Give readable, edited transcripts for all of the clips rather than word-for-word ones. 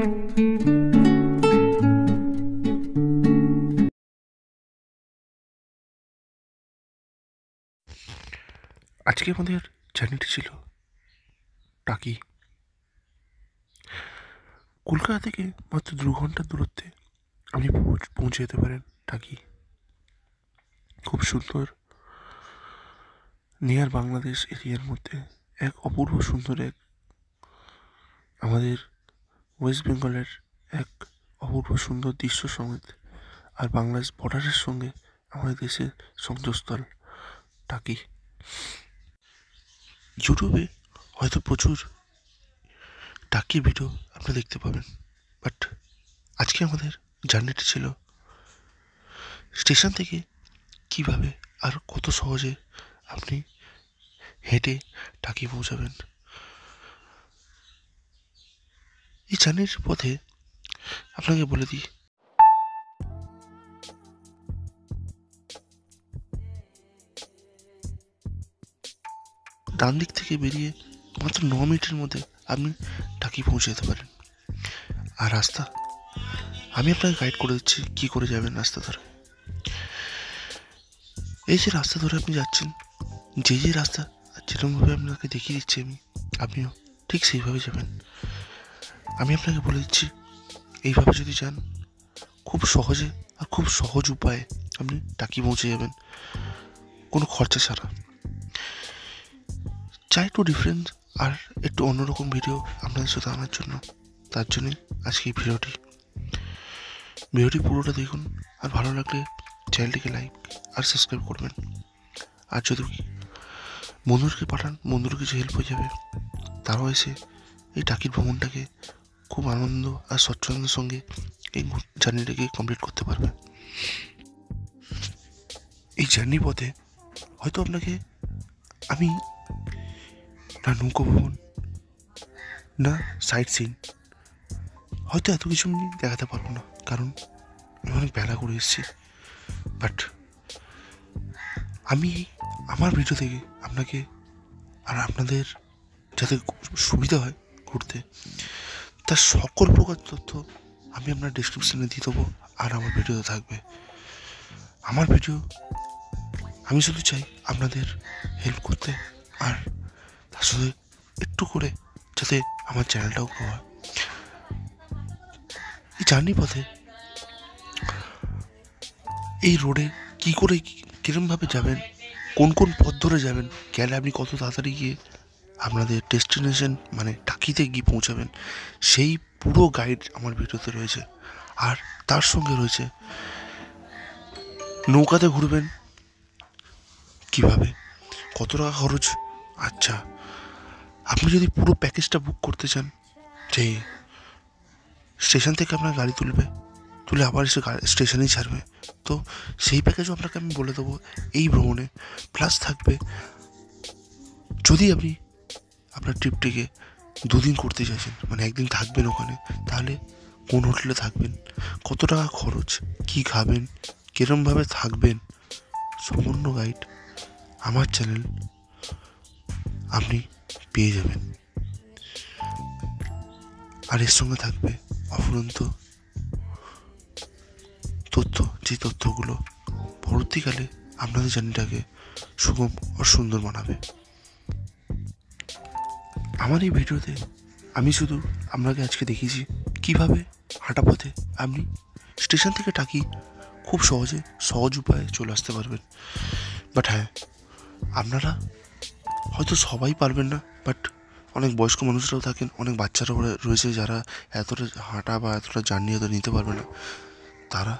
আজকে আমাদের জার্নিটি ছিল টাকি। কলকাতা থেকে মাত্র 2 ঘন্টার দূরত্বে আপনি পৌঁছে যেতে পারেন টাকি। খুব সুন্দর নিয়ার বাংলাদেশ এরিয়ার মধ্যে এক অপূর্ব সুন্দর এক আমাদের ওয়েস্ট বেঙ্গলের এক অপূর্ব সুন্দর দৃশ্য সমেত আর বাংলাদেশ বর্ডারের সঙ্গে আমাদের দেশের সংযোগস্থল টাকি। ইউটিউবে হয়তো প্রচুর টাকির ভিডিও আপনি দেখতে পাবেন, বাট আজকে আমাদের জার্নিটি ছিল স্টেশন থেকে কিভাবে আর কত সহজে আপনি হেঁটে টাকি পৌঁছাবেন। এই জার্নির পথে আপনাকে বলে দিই, ডান দিক থেকে বেরিয়ে মাত্র 9 মিনিটের মধ্যে আপনি টাকি পৌঁছে যেতে পারেন। আর রাস্তা আমি আপনাকে গাইড করে দিচ্ছি কী করে যাবেন রাস্তা ধরে। এই যে রাস্তা ধরে আপনি যাচ্ছেন, যে রাস্তা যেরকমভাবে আপনাকে দেখিয়ে দিচ্ছি আপনিও ঠিক সেইভাবে যাবেন। আমি আপনাকে বলে দিচ্ছি, এইভাবে যদি যান খুব সহজে আর খুব সহজ উপায়ে আপনি টাকি পৌঁছে যাবেন কোনো খরচা ছাড়া। চাই একটু ডিফারেন্ট আর একটু অন্যরকম ভিডিও আপনাদের সাথে আনার জন্য, তার জন্যই আজকে এই ভিডিওটি পুরোটা দেখুন। আর ভালো লাগলে চ্যানেলটিকে লাইক আর সাবস্ক্রাইব করবেন। আর যদি বন্ধুদেরকে পাঠান, বন্ধুর কিছু হেল্প হয়ে যাবে, তারাও এসে এই টাকির ভ্রমণটাকে খুব আনন্দ আর স্বচ্ছন্দের সঙ্গে এই জার্নিটাকে কমপ্লিট করতে পারবে। এই জার্নি পথে হয়তো আপনাকে আমি না নৌকো ভ্রমণ না সাইট সিন হয়তো এত কিছু আমি দেখাতে পারবো না, কারণ আমি অনেক বেলা করে এসেছি। বাট আমি আমার ভিডিও থেকে আপনাকে আর আপনাদের যাতে সুবিধা হয় ঘুরতে, তার সকল প্রকার তথ্য আমি আপনার ডেসক্রিপশানে দিয়ে দেবো আর আমার ভিডিওতে থাকবে। আমার ভিডিও আমি শুধু চাই আপনাদের হেল্প করতে, আর তার সাথে একটু করে যাতে আমার চ্যানেলটাও গ্রো হয়। এই জার্নি পথে এই রোডে কী করে কীরমভাবে যাবেন, কোন কোন পথ ধরে যাবেন, গেলে আপনি কত তাড়াতাড়ি গিয়ে আপনাদের ডেস্টিনেশন মানে টাকিতে গিয়ে পৌঁছাবেন, সেই পুরো গাইড আমার ভিডিওতে রয়েছে। আর তার সঙ্গে রয়েছে নৌকাতে ঘুরবেন কিভাবে, কত টাকা খরচ। আচ্ছা, আপনি যদি পুরো প্যাকেজটা বুক করতে চান, যে স্টেশন থেকে আপনার গাড়ি তুলে আবার এসে স্টেশনেই ছাড়বে, তো সেই প্যাকেজও আপনাকে আমি বলে দেবো এই ভ্রমণে। প্লাস থাকবে যদি আপনি আপনার ট্রিপটিকে 2 দিন করতে চাইছেন, মানে 1 দিন থাকবেন ওখানে, তাহলে কোন হোটেলে থাকবেন, কত টাকা খরচ, কী খাবেন, কীরমভাবে থাকবেন, সম্পূর্ণ গাইড আমার চ্যানেল আপনি পেয়ে যাবেন। আর এর সঙ্গে থাকবে অফুরন্ত তথ্য, যে তথ্যগুলো পরবর্তীকালে আপনাদের জার্নিটাকে সুগম ও সুন্দর বানাবে। আমার এই ভিডিওতে আমি শুধু আপনাকে আজকে দেখিয়েছি কীভাবে হাঁটা পথে আপনি স্টেশন থেকে টাকি খুব সহজ উপায়ে চলে আসতে পারবেন। বাট হ্যাঁ, আপনারা হয়তো সবাই পারবেন না, বাট অনেক বয়স্ক মানুষরাও থাকেন, অনেক বাচ্চারাও রয়েছে যারা এতটা হাঁটা বা এতটা জার্নি হয়তো নিতে পারবে না। তারা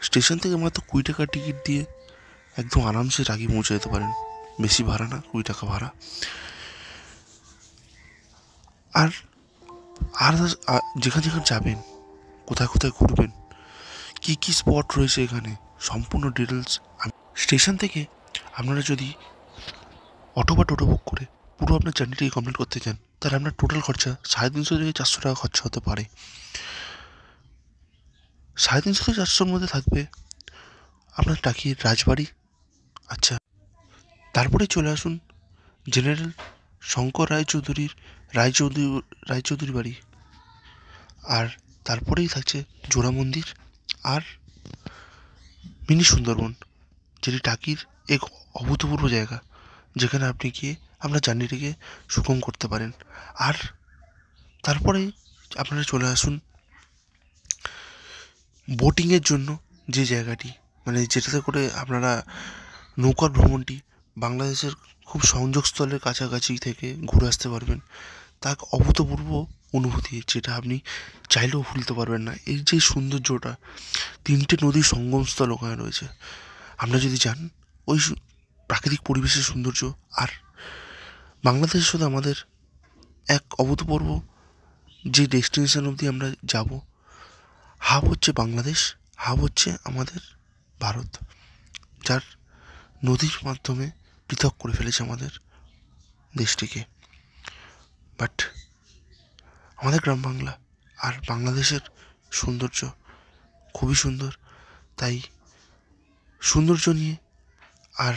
স্টেশন থেকে মাত্র 20 টাকার টিকিট দিয়ে একদম আরামসে টাকি পৌঁছে যেতে পারেন। বেশি ভাড়া না, 20 টাকা ভাড়া। আর আর যেখানে যাবেন, কোথায় ঘুরবেন, কী স্পট রয়েছে এখানে, সম্পূর্ণ ডিটেলস স্টেশন থেকে আপনারা যদি অটো বা টোটো বুক করে পুরো আপনার জার্নিটাকে কমপ্লিট করতে চান, তাহলে আপনার টোটাল খরচা 350 থেকে 400 টাকা খরচা হতে পারে। 350 থেকে 400-র মধ্যে থাকবে আপনার টাকির রাজবাড়ি। আচ্ছা, তারপরে চলে আসুন জেনারেল শঙ্কর রায়চৌধুরী বাড়ি। আর তারপরেই থাকছে জোড়া মন্দির আর মিনি সুন্দরবন, যেটি টাকির এক অভূতপূর্ব জায়গা, যেখানে আপনি গিয়ে আপনার জার্নিটিকে সুগম করতে পারেন। আর তারপরেই আপনারা চলে আসুন বোটিংয়ের জন্য যে জায়গাটি, মানে যেটাতে করে আপনারা নৌকার ভ্রমণটি বাংলাদেশের খুব সংযোগস্থলের কাছাকাছি থেকে ঘুরে আসতে পারবেন। তা এক অভূতপূর্ব অনুভূতি, যেটা আপনি চাইলেও ভুলতে পারবেন না। এই যে সৌন্দর্যটা, 3টে নদীর সঙ্গমস্থল ওখানে রয়েছে। আমরা যদি যান ওই প্রাকৃতিক পরিবেশের সৌন্দর্য, আর বাংলাদেশের সাথে আমাদের এক অভূতপূর্ব যে ডেস্টিনেশন অবধি আমরা যাব, হাব হচ্ছে বাংলাদেশ, হাব হচ্ছে আমাদের ভারত, যার নদীর মাধ্যমে পৃথক করে ফেলেছে আমাদের দেশটিকে। বাট আমাদের গ্রাম বাংলা আর বাংলাদেশের সৌন্দর্য খুবই সুন্দর। তাই সৌন্দর্য নিয়ে আর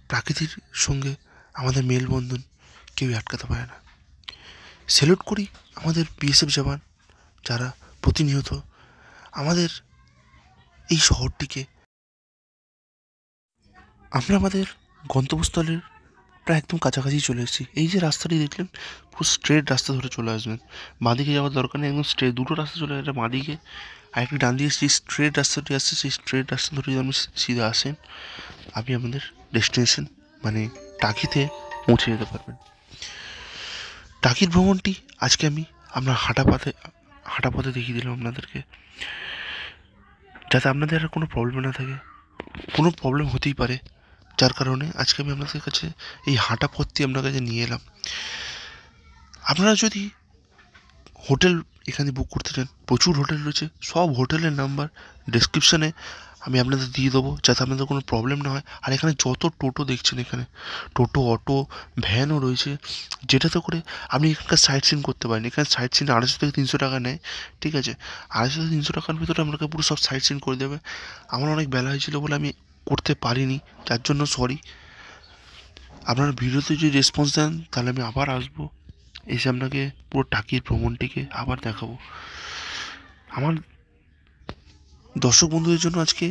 প্রাকৃতির সঙ্গে আমাদের মেলবন্ধন কেউই আটকাতে পারে না। স্যালুট করি আমাদের বিএসএফ জওয়ান, যারা প্রতিনিয়ত আমাদের এই শহরটিকে, আমরা আমাদের গন্তব্যস্থলের প্রায় একদম কাছাকাছি চলে এসেছি। এই যে রাস্তাটি দেখলেন, পুরো স্ট্রেট রাস্তা ধরে চলে আসবেন, বাঁদিকে যাওয়ার দরকার নেই, একদম স্ট্রেট দুটো রাস্তা চলে গেলে বাঁদিকে আর একটি ডান দিকে যে স্ট্রেট রাস্তাটি আসছে, সেই স্ট্রেট রাস্তা ধরে যদি আপনি সিধা আসেন, আপনি আমাদের ডেস্টিনেশন মানে টাকিতে পৌঁছে যেতে পারবেন। টাকির ভ্রমণটি আজকে আমরা হাঁটা পথে দেখিয়ে দিলাম আপনাদেরকে, যাতে আপনাদের আর কোনো প্রবলেম না থাকে। কোনো প্রবলেম হতেই পারে, যার কারণে আজকে আমি আপনাদের কাছে এই হাঁটা পথটি আপনার কাছে নিয়ে এলাম। আপনারা যদি হোটেল এখানে বুক করতে চান, প্রচুর হোটেল রয়েছে, সব হোটেলের নাম্বার ডেসক্রিপশানে আমি আপনাদের দিয়ে দেবো, যাতে আপনাদের কোনো প্রবলেম না হয়। আর এখানে যত টোটো দেখছেন, এখানে টোটো, অটো, ভ্যানও রয়েছে, যেটাতে করে আপনি এখানকার সাইট সিন করতে পারেন। এখানে সাইট সিন 250 থেকে 300 টাকা নেয়, ঠিক আছে? 250 থেকে 300 টাকার ভিতরে আপনাকে পুরো সব সাইট সিন করে দেবে। আমার অনেক বেলা হয়েছিল বলে আমি করতে পারিনি, যার জন্য সরি। আপনারা ভিডিওতে যদি রেসপন্স দেন, তাহলে আমি আবার আসবো, এসে আপনাকে পুরো টাকির ভ্রমণটিকে আবার দেখাবো। আমার দর্শক বন্ধুদের জন্য আজকে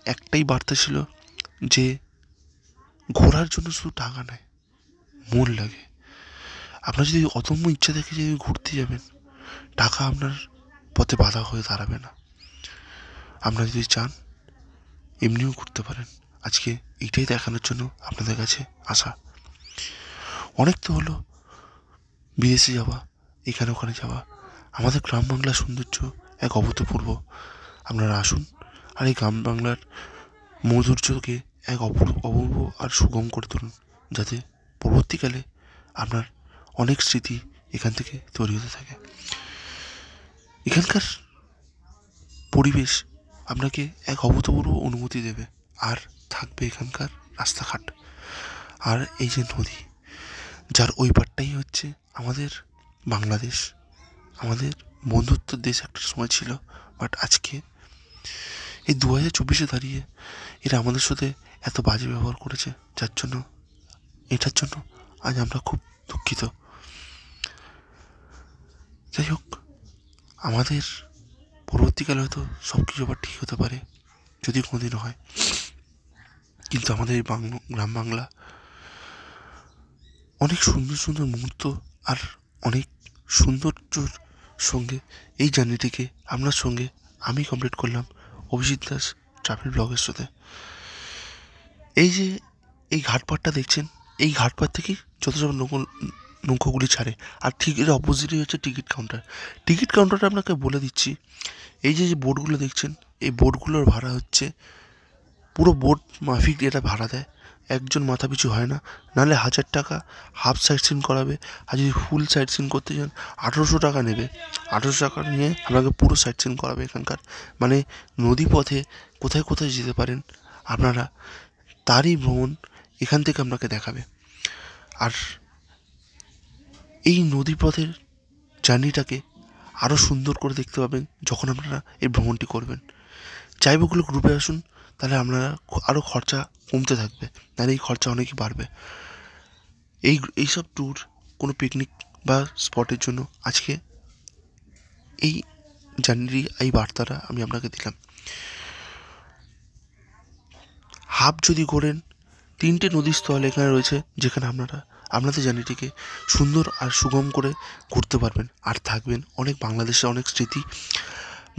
একটাই বার্তা ছিল যে ঘোরার জন্য শুধু টাকা নয়, মন লাগে। আপনার যদি অদম্য ইচ্ছা থাকে যে ঘুরতে যাবেন, টাকা আপনার পথে বাধা হয়ে দাঁড়াবে না। আপনারা যদি চান এমনিও ঘুরতে পারেন। আজকে এইটাই দেখানোর জন্য আপনাদের কাছে আসা। অনেক তো হলো বিদেশে যাওয়া, এখানে ওখানে যাওয়া, আমাদের গ্রাম বাংলার সৌন্দর্য এক অভূতপূর্ব। আপনারা আসুন আর এই গ্রাম বাংলার মধুর্যকে এক অপূর্ব আর সুগম করে তুলুন, যাতে পরবর্তীকালে আপনার অনেক স্মৃতি এখান থেকে তৈরি হতে থাকে। এখানকার পরিবেশ আপনাকে এক অভূতপূর্ব অনুভূতি দেবে। আর থাকবে এখানকার রাস্তাঘাট আর এই যে নদী, যার ওই পারটাই হচ্ছে আমাদের বাংলাদেশ। আমাদের বন্ধুত্বের দেশ একটা সময় ছিল, বাট আজকে এই 2024-এ দাঁড়িয়ে এরা আমাদের সাথে এত বাজে ব্যবহার করেছে, এটার জন্য আজ আমরা খুব দুঃখিত। যাই হোক, আমাদের পরবর্তীকালে হয়তো সব কিছু আবার ঠিক হতে পারে, যদি কোনোদিনও হয়। কিন্তু আমাদের এই গ্রাম বাংলা অনেক সুন্দর সুন্দর মুহূর্ত আর অনেক সৌন্দর্যর সঙ্গে এই জার্নিটিকে আপনার সঙ্গে আমি কমপ্লিট করলাম অভিজিৎ দাস ট্রাভেল ব্লগের সাথে। এই যে এই ঘাটপাড়টা দেখছেন, এই ঘাটপাড় থেকেই যত সব নৌকোগুলি ছাড়ে, আর ঠিক এর অপোজিটই হচ্ছে টিকিট কাউন্টার। টিকিট কাউন্টারটা আপনাকে বলে দিচ্ছি, এই যে বোটগুলো দেখছেন, এই বোটগুলোর ভাড়া হচ্ছে পুরো বোট মাফিক, এটা ভাড়া দেয়, একজন মাথা পিছু হয় না, নাহলে 1000 টাকা হাফ সাইট সিন করাবে। আর যদি ফুল সাইট সিন করতে চান 1800 টাকা নেবে। 1800 টাকা নিয়ে আপনাকে পুরো সাইট সিন করাবে এখানকার, মানে নদী পথে কোথায় কোথায় যেতে পারেন আপনারা, তারই ভ্রমণ এখান থেকে আপনাকে দেখাবে। আর এই নদী পথের জার্নিটাকে আরও সুন্দর করে দেখতে পাবেন যখন আপনারা এই ভ্রমণটি করবেন। চাইবগুলো গ্রুপে আসুন, তাহলে আপনারা আরও খরচা কমতে থাকবে, নাহলে এই খরচা অনেকই বাড়বে। এইসব ট্যুর কোনো পিকনিক বা স্পটের জন্য আজকে এই জার্নির এই বার্তাটা আমি আপনাকে দিলাম। হাফ যদি করেন, 3টে নদীর স্থল এখানে রয়েছে, যেখানে আপনারা আপনাদের জার্নিটিকে সুন্দর আর সুগম করে করতে পারবেন, আর থাকবেন অনেক বাংলাদেশের অনেক স্মৃতি